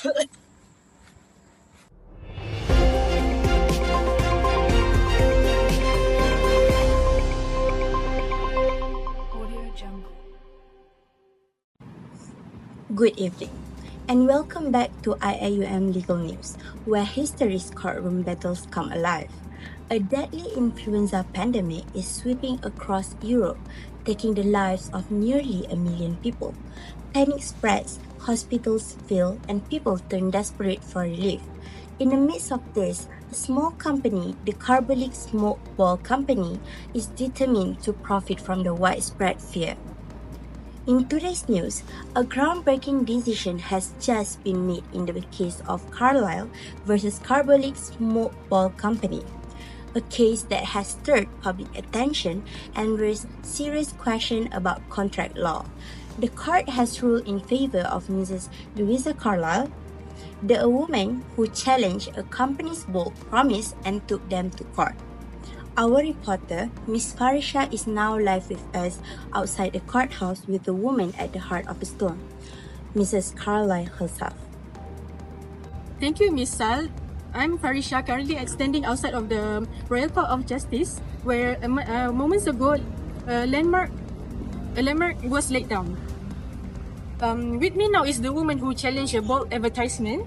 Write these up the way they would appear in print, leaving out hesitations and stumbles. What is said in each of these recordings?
Good evening, and welcome back to IIUM Legal News, where history's courtroom battles come alive. A deadly influenza pandemic is sweeping across Europe, taking the lives of nearly 1 million people. Panic spreads, hospitals fill, and people turn desperate for relief. In the midst of this, a small company, the Carbolic Smoke Ball Company, is determined to profit from the widespread fear. In today's news, a groundbreaking decision has just been made in the case of Carlyle versus Carbolic Smoke Ball Company, a case that has stirred public attention and raised serious questions about contract law. The court has ruled in favor of Mrs. Louisa Carlyle, the woman who challenged a company's bold promise and took them to court. Our reporter, Ms. Farisha, is now live with us outside the courthouse with the woman at the heart of the storm, Mrs. Carlyle herself. Thank you, Ms. Sal. I'm Farisha, currently standing outside of the Royal Court of Justice, where moments ago a landmark was laid down. With me now is the woman who challenged a bold advertisement,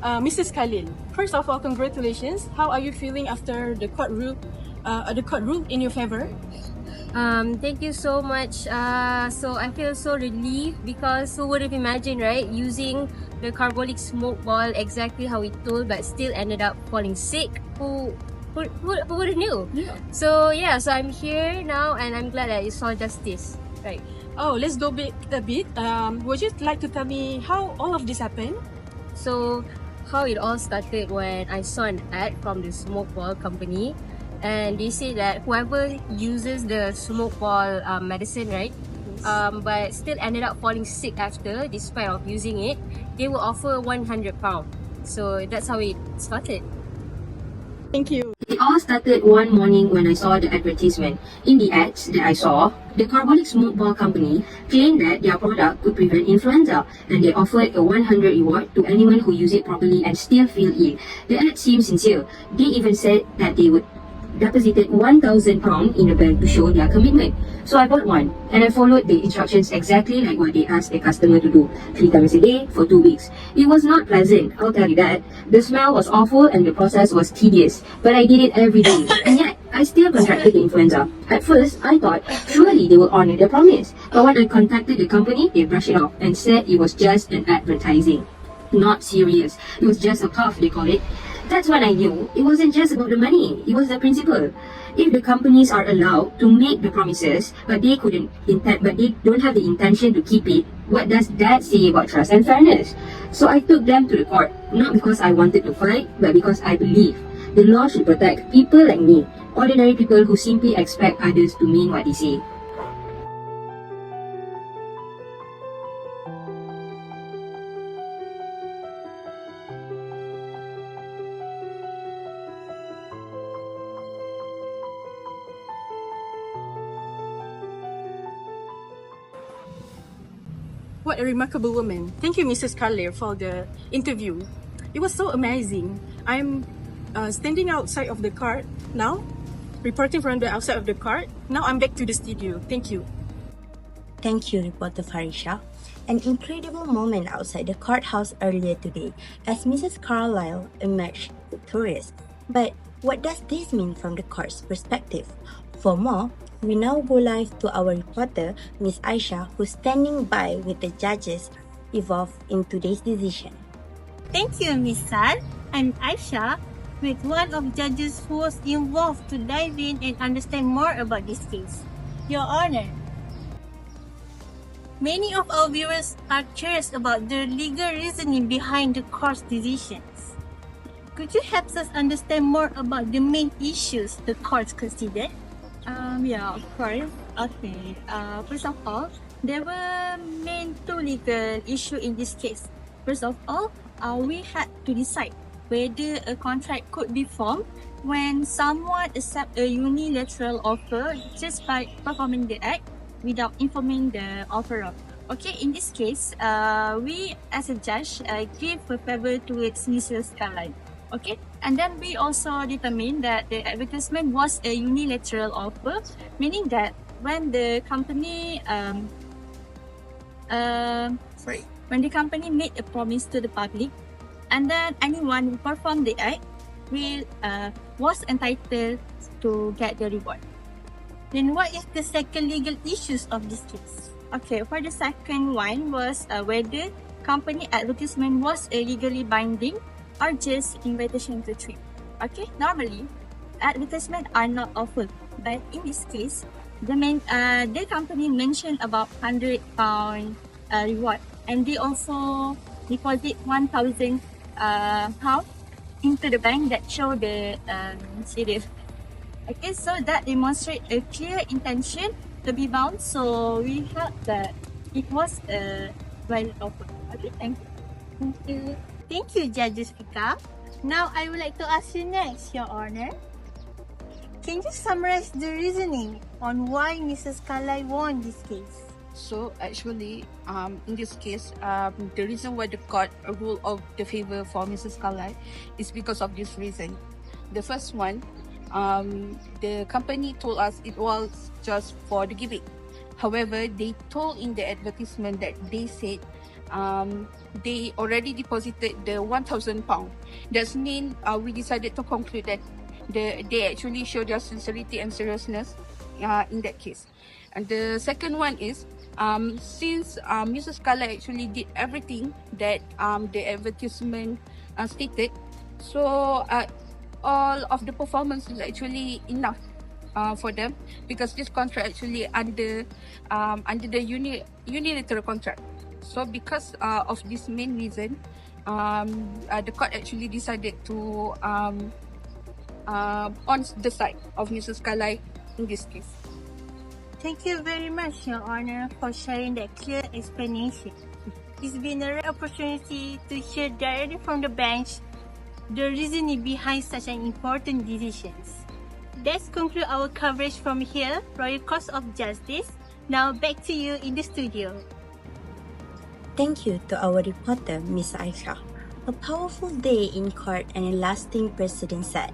Mrs. Khalil. First of all, congratulations. How are you feeling after the court ruled in your favor? Thank you so much. So I feel so relieved because who would have imagined, right? Using the Carbolic smoke ball exactly how we told, but still ended up falling sick. Who would have knew? Yeah. So I'm here now and I'm glad that you saw justice. Right. Oh, let's go back a bit. Would you like to tell me how all of this happened? So how it all started when I saw an ad from the smoke ball company. And they say that whoever uses the smoke ball medicine, right, but still ended up falling sick after, despite of using it, they will offer £100. So that's how it started. Thank you. It all started one morning when I saw the advertisement. In the ads that I saw, the Carbolic Smoke Ball Company claimed that their product could prevent influenza, and they offered a 100 reward to anyone who use it properly and still feel ill. The ad seemed sincere. They even said that they would deposited £1,000 in the bank to show their commitment. So I bought one and I followed the instructions exactly like what they asked the customer to do, 3 times a day for 2 weeks. It was not pleasant, I'll tell you that. The smell was awful and the process was tedious, but I did it every day, and yet I still contracted the influenza. At first, I thought surely they will honor their promise, but when I contacted the company, they brushed it off and said it was just an advertising. Not serious, it was just a puff, they call it. That's when I knew it wasn't just about the money, it was the principle. If the companies are allowed to make the promises, but they don't have the intention to keep it, what does that say about trust and fairness? So I took them to the court, not because I wanted to fight, but because I believe the law should protect people like me, ordinary people who simply expect others to mean what they say. What a remarkable woman. Thank you, Mrs. Carlier, for the interview. It was so amazing. I'm standing outside of the court now, reporting from the outside of the court. Now I'm back to the studio. Thank you. Thank you, reporter Farisha. An incredible moment outside the courthouse earlier today as Mrs. Carlyle emerged victorious. But what does this mean from the court's perspective? For more, we now go live to our reporter, Ms. Aisha, who's standing by with the judges involved in today's decision. Thank you, Ms. Sal. I'm Aisha, with one of the judges who was involved to dive in and understand more about this case. Your Honor, many of our viewers are curious about the legal reasoning behind the court's decisions. Could you help us understand more about the main issues the court considered? Yeah, of course. Okay. First of all, there were main 2 legal issues in this case. First of all, we had to decide whether a contract could be formed when someone accepts a unilateral offer just by performing the act without informing the offerer. Okay, in this case, we as a judge give a favor towards Mrs. Carlyle. Okay, and then we also determined that the advertisement was a unilateral offer, meaning that when the company when the company made a promise to the public, and then anyone who performed the act will was entitled to get the reward. Then what is the second legal issues of this case? Okay, for the second one was whether company advertisement was legally binding or just invitation to trip. Okay, normally advertisement are not offered, but in this case, the company mentioned about £100 reward, and they also deposit £1,000 into the bank that show the serious. Okay, so that demonstrates a clear intention to be bound. So we felt that it was a valid offer. Okay, thank you. Thank you. Thank you, Judges Ika. Now I would like to ask you next, Your Honor. Can you summarize the reasoning on why Mrs. Carlyle won this case? So actually, in this case, the reason why the court ruled of the favor for Mrs. Carlyle is because of this reason. The first one, the company told us it was just for the giving. However, they told in the advertisement that they said they already deposited the £1,000. That means we decided to conclude that they actually show their sincerity and seriousness in that case. And the second one is, since Mrs. Carlyle actually did everything that the advertisement stated, so all of the performance is actually enough for them, because this contract actually under the unilateral contract. So because of this main reason, the court actually decided to on the side of Mrs. Carlyle in this case. Thank you very much, Your Honor, for sharing that clear explanation. It's been a rare opportunity to hear directly from the bench the reasoning behind such an important decisions. Let's conclude our coverage from here, Royal Court of Justice. Now back to you in the studio. Thank you to our reporter, Ms. Aisha. A powerful day in court and a lasting precedent set.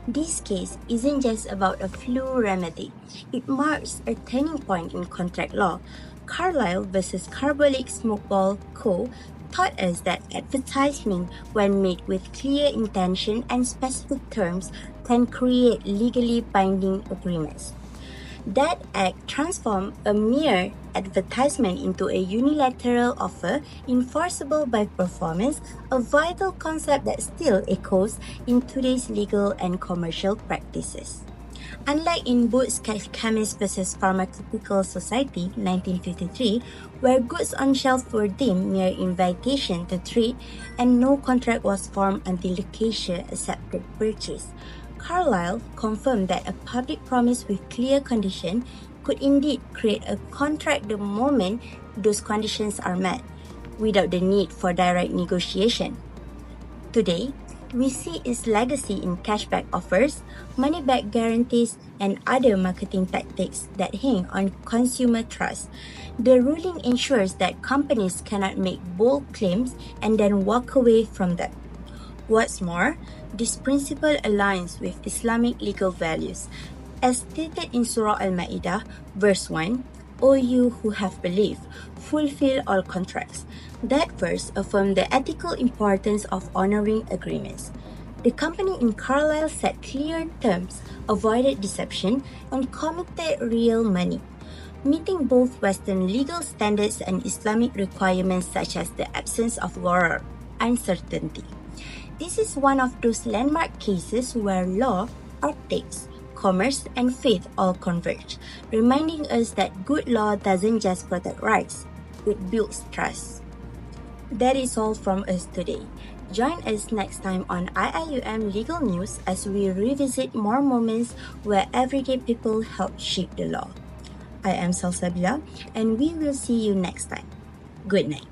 This case isn't just about a flu remedy. It marks a turning point in contract law. Carlyle versus Carbolic Smokeball Co. taught us that advertising, when made with clear intention and specific terms, can create legally binding agreements. That act transformed a mere advertisement into a unilateral offer enforceable by performance, a vital concept that still echoes in today's legal and commercial practices. Unlike in Boots Chemist vs. Pharmaceutical Society 1953, where goods on shelf were deemed mere invitation to treat and no contract was formed until the cashier accepted purchase, Carlyle confirmed that a public promise with clear condition could indeed create a contract the moment those conditions are met, without the need for direct negotiation. Today, we see its legacy in cashback offers, money-back guarantees, and other marketing tactics that hang on consumer trust. The ruling ensures that companies cannot make bold claims and then walk away from them. What's more, this principle aligns with Islamic legal values. As stated in Surah Al-Ma'idah, verse 1, O you who have believed, fulfill all contracts. That verse affirmed the ethical importance of honoring agreements. The company in Carlyle set clear terms, avoided deception, and committed real money, meeting both Western legal standards and Islamic requirements such as the absence of moral uncertainty. This is one of those landmark cases where law, ethics, commerce, and faith all converge, reminding us that good law doesn't just protect rights, it builds trust. That is all from us today. Join us next time on IIUM Legal News as we revisit more moments where everyday people help shape the law. I am Salsabila, and we will see you next time. Good night.